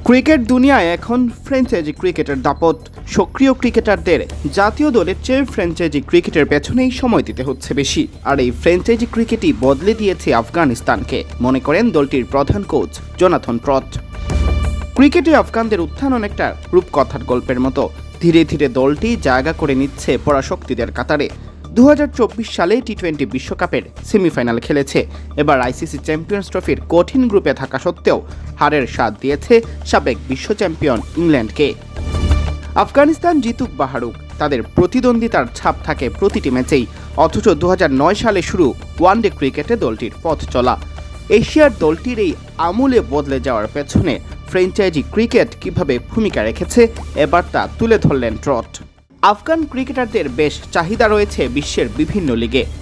Cricket দুনিয়ায় এখন franchise ক্রিকেটের দাপট। সক্রিয় ক্রিকেটারদের জাতীয় দলের চেয়ে ফ্র্যাঞ্চাইজি ক্রিকেটের পেছনেই সময় দিতে হচ্ছে বেশি। আর এই ফ্র্যাঞ্চাইজি ক্রিকেটই বদলে দিয়েছে আফগানিস্তানকে, মনে করেন দলটির প্রধান কোচ জোনাথন ট্রট। ক্রিকেটে আফগানদের উত্থান অনেকটা রূপকথার গল্পের মতো। ধীরে ধীরে দলটি জায়গা করে নিচ্ছে পরাশক্তিদের কাতারে। 2024 সালে টি-20 বিশ্বকাপের সেমিফাইনাল খেলেছে। এবার আইসিসি চ্যাম্পিয়ন্স ট্রফির কঠিন গ্রুপে থাকা সত্ত্বেও হারের স্বাদ দিয়েছে সাবেক বিশ্ব চ্যাম্পিয়ন ইংল্যান্ডকে। আফগানিস্তান জিতুক বা হারুক, তাদের প্রতিদ্বন্দ্বিতার ছাপ থাকে প্রতিটি ম্যাচেই। অথচ 2009 সালে শুরু ওয়ানডে ক্রিকেটে দলটির পথ চলা। এশিয়ার দলটির এই আমূলে বদলে যাওয়ার পেছনে ফ্র্যাঞ্চাইজি ক্রিকেট কিভাবে ভূমিকা রেখেছে, এবার তা তুলে ধরলেন ট্রট। আফগান ক্রিকেটারদের বেশ চাহিদা রয়েছে বিশ্বের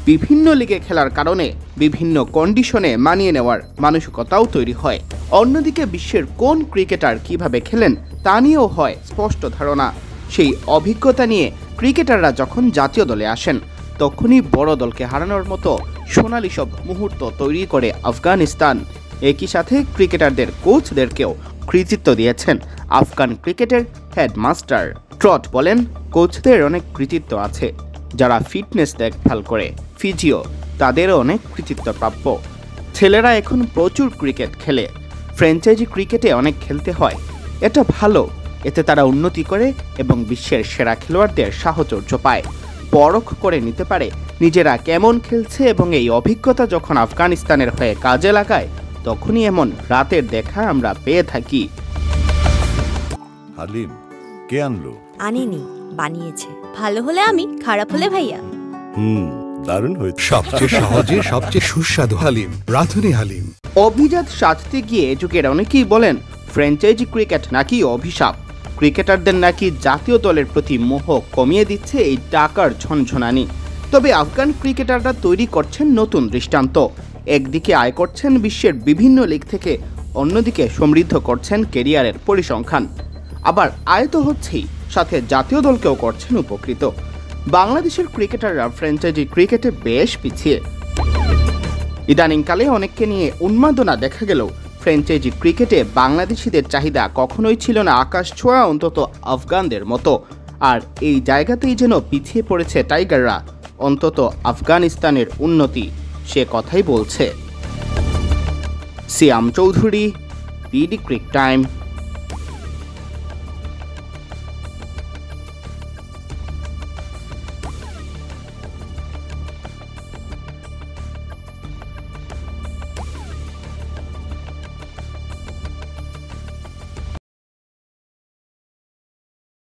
বিভিন্ন লিগে খেলার কারণে বিভিন্ন কন্ডিশনে মানিয়ে নেওয়ার মানসিকতাও তৈরি হয়। অন্যদিকে বিশ্বের কোন ক্রিকেটার কিভাবে খেলেন তা নিয়েও হয় স্পষ্ট ধারণা। সেই অভিজ্ঞতা নিয়ে ক্রিকেটাররা যখন জাতীয় দলে আসেন, তখনই বড় দলকে হারানোর মতো সোনালি সব মুহূর্ত তৈরি করে আফগানিস্তান। একই সাথে ক্রিকেটারদের কোচদেরকেও কৃতিত্ব দিয়েছেন আফগান ক্রিকেটের হেডমাস্টার। ট্রট বলেন, কোচদের অনেক কৃতিত্ব আছে, যারা ফিটনেস দেখভাল করে, ফিজিও, তাদেরও অনেক কৃতিত্ব প্রাপ্য। ছেলেরা এখন প্রচুর ক্রিকেট খেলে, ফ্র্যাঞ্চাইজি ক্রিকেটে অনেক খেলতে হয়। এটা ভালো, এতে তারা উন্নতি করে এবং বিশ্বের সেরা খেলোয়াড়দের সাহচর্য পায়, পরখ করে নিতে পারে নিজেরা কেমন খেলছে, এবং এই অভিজ্ঞতা যখন আফগানিস্তানের হয়ে কাজে লাগায়, তখনই এমন রাতের দেখা আমরা পেয়ে থাকি। হালিম কে আনলো? আনেনি, বানিয়েছে। ভালো হলে আমি, খারাপ হলে ভাইয়া। দারুণ হয়েছে। সবচেয়ে সহজে সবচেয়ে সুস্বাদু হালিম, রাঁধুনি হালিম। অভিজাত সাজতে গিয়ে যুগের অনেকেই বলেন ফ্র্যাঞ্চাইজি ক্রিকেট নাকি অভিশাপ। ক্রিকেটারদের নাকি জাতীয় দলের প্রতি মোহ কমিয়ে দিচ্ছে এই টাকার ঝনঝনানি। তবে আফগান ক্রিকেটাররা তৈরি করছেন নতুন দৃষ্টান্ত। একদিকে আয় করছেন বিশ্বের বিভিন্ন লিগ থেকে, অন্যদিকে সমৃদ্ধ করছেন কেরিয়ারের পরিসংখ্যান। আবার আয় তো হচ্ছেই, সাথে জাতীয় দলকেও করছেন উপকৃত। বাংলাদেশের ক্রিকেটাররা ফ্র্যাঞ্চাইজি ক্রিকেটে বেশ পিছিয়ে। ইদানিংকালে অনেককে নিয়ে উন্মাদনা দেখা গেলেও ফ্র্যাঞ্চাইজি ক্রিকেটে বাংলাদেশিদের চাহিদা কখনোই ছিল না আকাশ ছোঁয়া, অন্তত আফগানদের মতো। আর এই জায়গাতেই যেন পিছিয়ে পড়েছে টাইগাররা। অন্তত আফগানিস্তানের উন্নতি সে কথাই বলছে। সিয়াম চৌধুরী, বিডি ক্রিক টাইম।